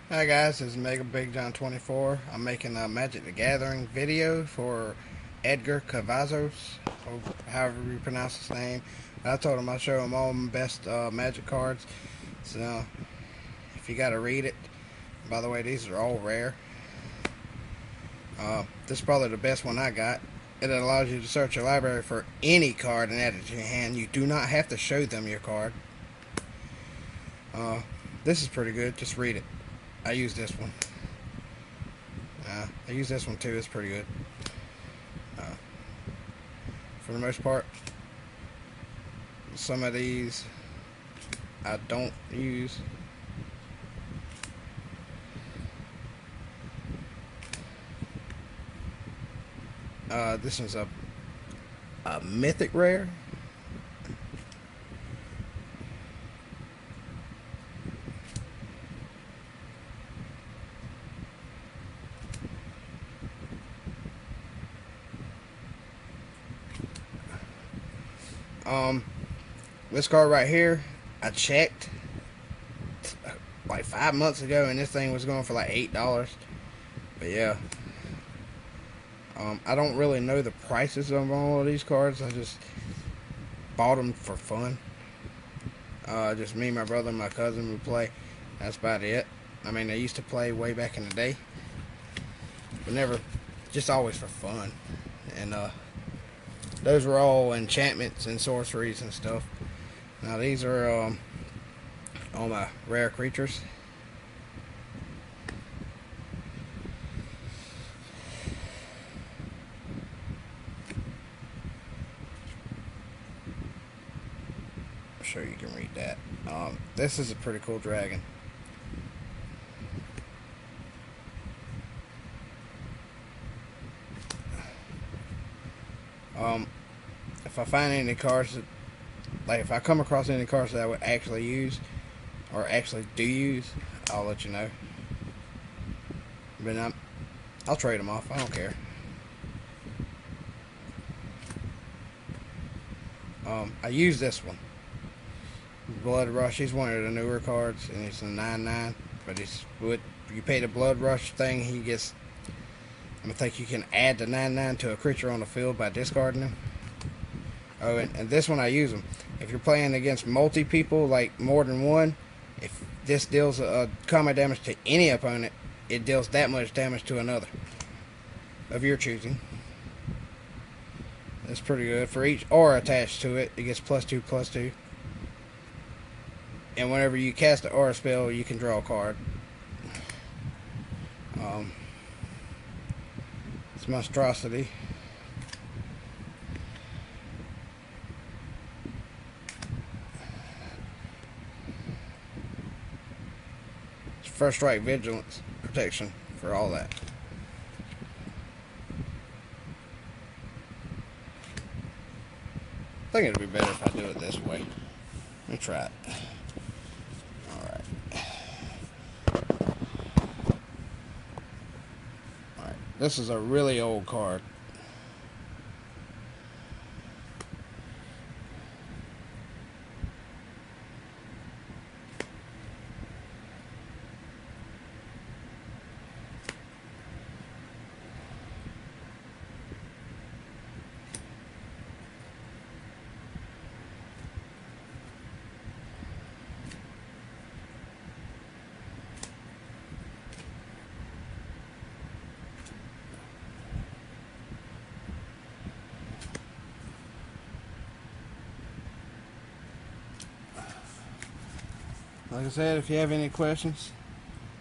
Hi guys, this is Mega Big John 24. I'm making a Magic the Gathering video for Edgar Cavazos, or however you pronounce his name. I told him I'd show him all my best Magic cards. So if you gotta read it, by the way, these are all rare. This is probably the best one I got. It allows you to search your library for any card and add it to your hand. You do not have to show them your card. This is pretty good. Just read it. I use this one. I use this one too. It's pretty good. Uh, for the most part, some of these I don't use. This one's a mythic rare. This card right here, I checked like 5 months ago, and this thing was going for like $8. But yeah, I don't really know the prices of all of these cards. I just bought them for fun. Just me, my brother, and my cousin would play. That's about it. I mean, I used to play way back in the day, but never, just always for fun. And those were all enchantments and sorceries and stuff. Now these are all my rare creatures. I'm sure you can read that. This is a pretty cool dragon. If I find any cards that, like if I come across any cards that I would actually use or actually do use, I'll let you know. But I'll trade them off. I don't care. I use this one, Blood Rush. He's one of the newer cards, and it's a 9/9. But it's what you pay the Blood Rush thing. He gets. I think you can add the 9/9 to a creature on the field by discarding him. Oh, and this one I use them. If you're playing against multi people, like more than one, if this deals a combat damage to any opponent, it deals that much damage to another of your choosing. That's pretty good. For each aura attached to it, it gets +2/+2. And whenever you cast an aura spell, you can draw a card. It's monstrosity. It's first strike vigilance protection for all that. I think it'd be better if I do it this way. Let me try it. Alright. This is a really old card. Like I said, if you have any questions,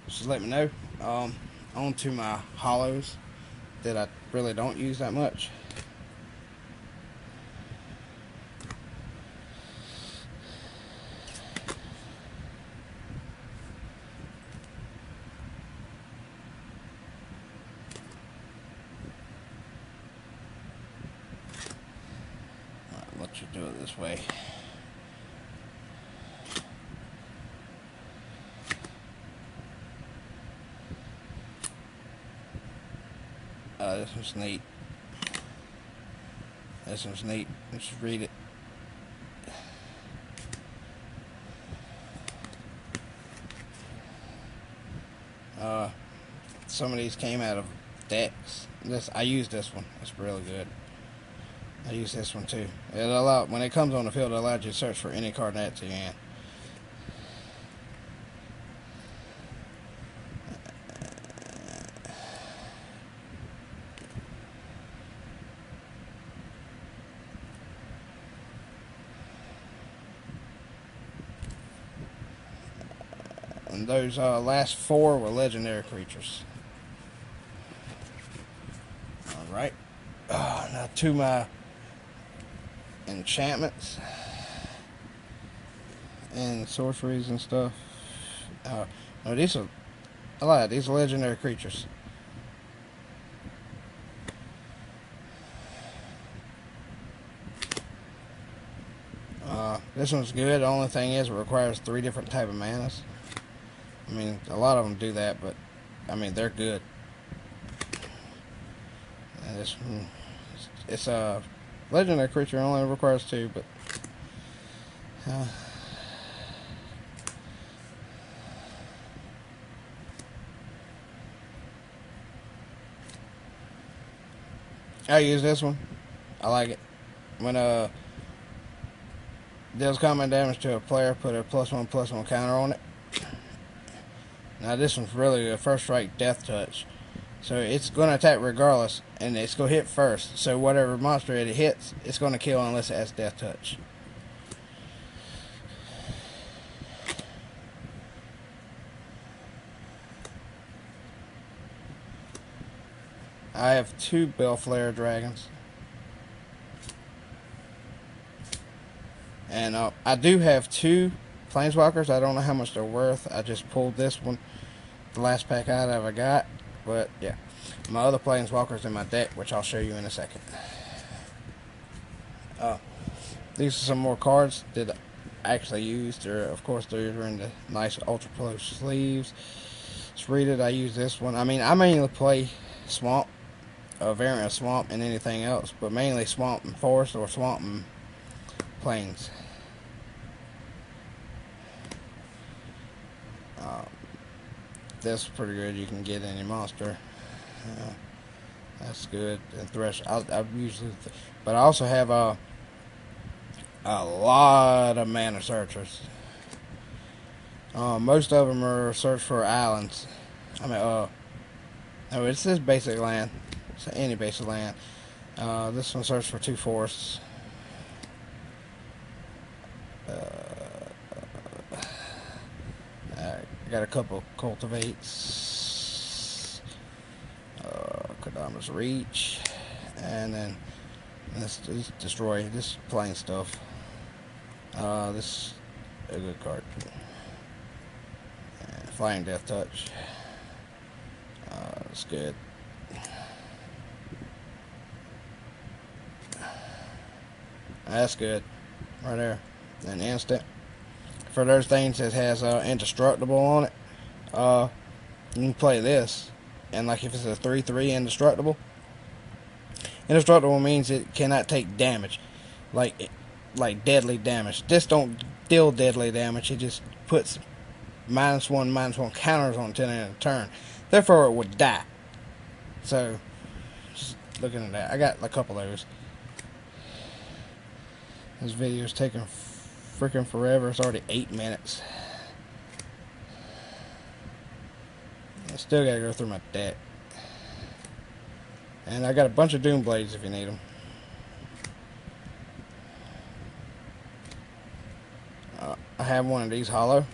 just let me know. On to my hollows that I really don't use that much. I'll let you do it this way. This one's neat. This one's neat. Let's read it. Some of these came out of decks. I use this one. It's really good. I use this one too. When it comes on the field, it allows you to search for any card that's in your hand. And those last 4 were legendary creatures. Alright. Now to my enchantments and sorceries and stuff. No, these are a lot. These are legendary creatures. This one's good. The only thing is it requires 3 different type of manas. I mean, a lot of them do that, but I mean, they're good. And it's a legendary creature. Only requires 2, but I use this one. I like it. When deals combat damage to a player, put a +1/+1 counter on it. Now this one's really a first strike death touch. So it's going to attack regardless, and it's going to hit first. So whatever monster it hits, it's going to kill unless it has death touch. I have 2 Bellflare dragons. And I do have 2 planeswalkers. I don't know how much they're worth. I just pulled this one, the last pack out I got. But yeah, my other planeswalkers in my deck, which I'll show you in a second. These are some more cards that I actually used. Of course, they're in the nice ultra close sleeves. Let's read it. I use this one. I mean, I mainly play Swamp, a variant of Swamp, and anything else, but mainly Swamp and Forest or Swamp and Plains. This is pretty good. You can get any monster. That's good. And Thresh, I usually, but I also have a lot of mana searchers. Most of them are search for islands. I mean, no, it's this basic land. It's any basic land. This one search for 2 forests. I got a couple cultivates, Kodama's Reach, and then this destroy this plain stuff. This is a good card. And Flying Death Touch. It's good. That's good, right there. An instant. For those things that has indestructible on it, you can play this, and like if it's a 3/3 indestructible means it cannot take damage, like deadly damage. This don't deal deadly damage. It just puts -1/-1 counters on it until the end of the turn. Therefore, it would die. So, just looking at that, I got a couple of those. This video's taking freaking forever. It's already 8 minutes. I still gotta go through my deck. And I got a bunch of Doom Blades if you need them. I have one of these hollow.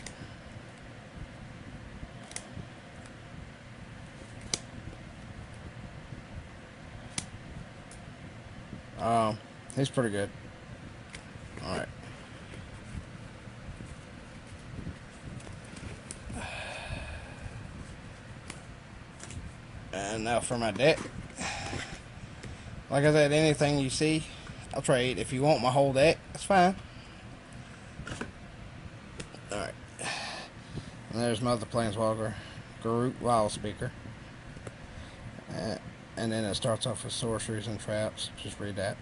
He's pretty good. Alright. And now for my deck. Like I said, anything you see, I'll trade. If you want my whole deck, that's fine. Alright. And there's my other Planeswalker, Garroot Wildspeaker. And then it starts off with sorceries and traps. Just read that.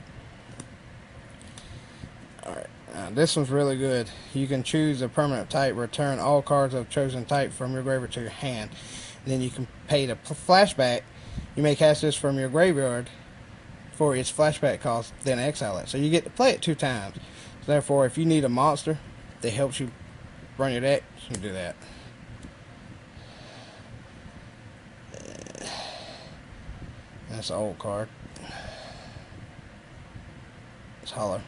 Alright. This one's really good. You can choose a permanent type, return all cards of chosen type from your graveyard to your hand. And then you can pay to flashback. You may cast this from your graveyard for its flashback cost, then exile it. So you get to play it 2 times. So therefore, if you need a monster that helps you run your deck, you can do that. That's an old card. It's hollow.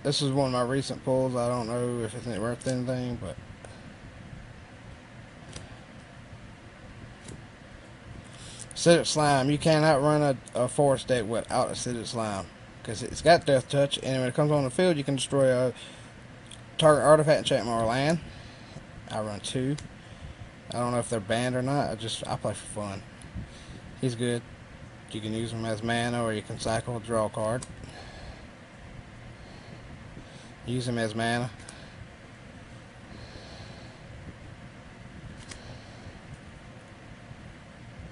This is one of my recent pulls. I don't know if it's worth anything, but Acidic Slime. You cannot run a forest deck without Acidic Slime because it's got Death Touch, and when it comes on the field, you can destroy a target artifact, enchantment, or land. I run 2. I don't know if they're banned or not. I play for fun. He's good. You can use him as mana, or you can cycle, draw a card. Use him as mana.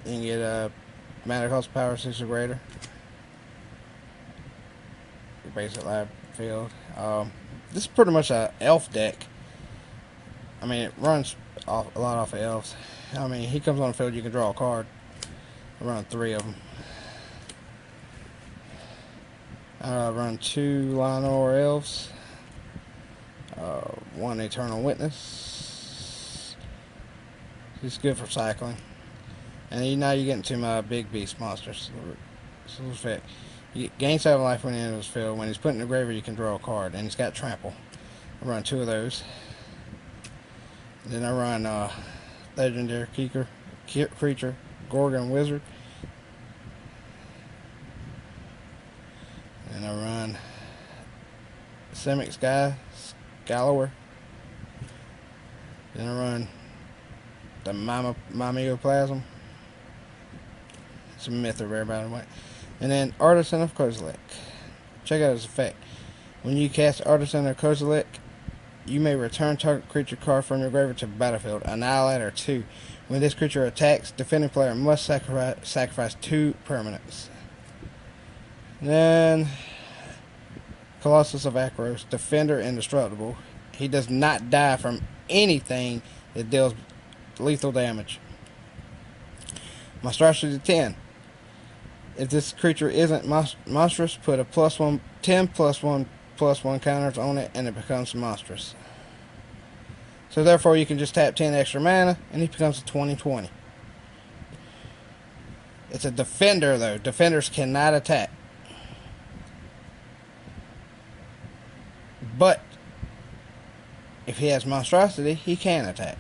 You can get a mana cost power 6 or greater. Your basic lab field. This is pretty much a elf deck. I mean, it runs a lot off of elves. I mean, he comes on the field, you can draw a card. I run 3 of them. I run 2 Lionor elves. 1 Eternal Witness. He's good for cycling. And now you're getting to my big beast monsters. So effect. You gain 7 life when he enters the field. When he's put in the graveyard, you can draw a card. And he's got trample. I run 2 of those. Then I run legendary creature, Gorgon Wizard. And I run Simic Skallower. Then I run the Mimeoplasm. It's a myth of rare, by the way. And then Artisan of Kozilek. Check out his effect. When you cast Artisan of Kozilek, you may return target creature card from your graveyard to the battlefield. Annihilator 2. When this creature attacks, defending player must sacrifice 2 permanents. Then Colossus of Akros, Defender Indestructible. He does not die from anything that deals lethal damage. Monstrosity 10. If this creature isn't monstrous, put a +1, 10 +1/+1 counters on it, and it becomes monstrous. So therefore, you can just tap 10 extra mana, and he becomes a 20/20. It's a defender, though. Defenders cannot attack. But if he has monstrosity, he can attack.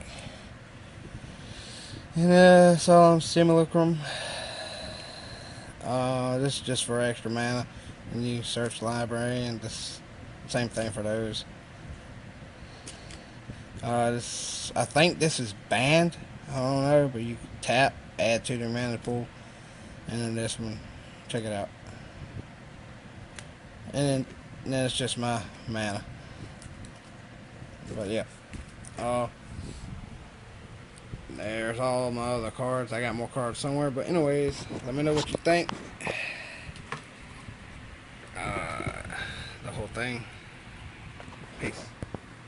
And Solemn Simulacrum. This is just for extra mana. And you search library, and this same thing for those. I think this is banned. I don't know, but you tap, add to the mana pool, and then this one, check it out. And then it's just my mana. But yeah, there's all my other cards. I got more cards somewhere, but anyways, let me know what you think. The whole thing. Peace.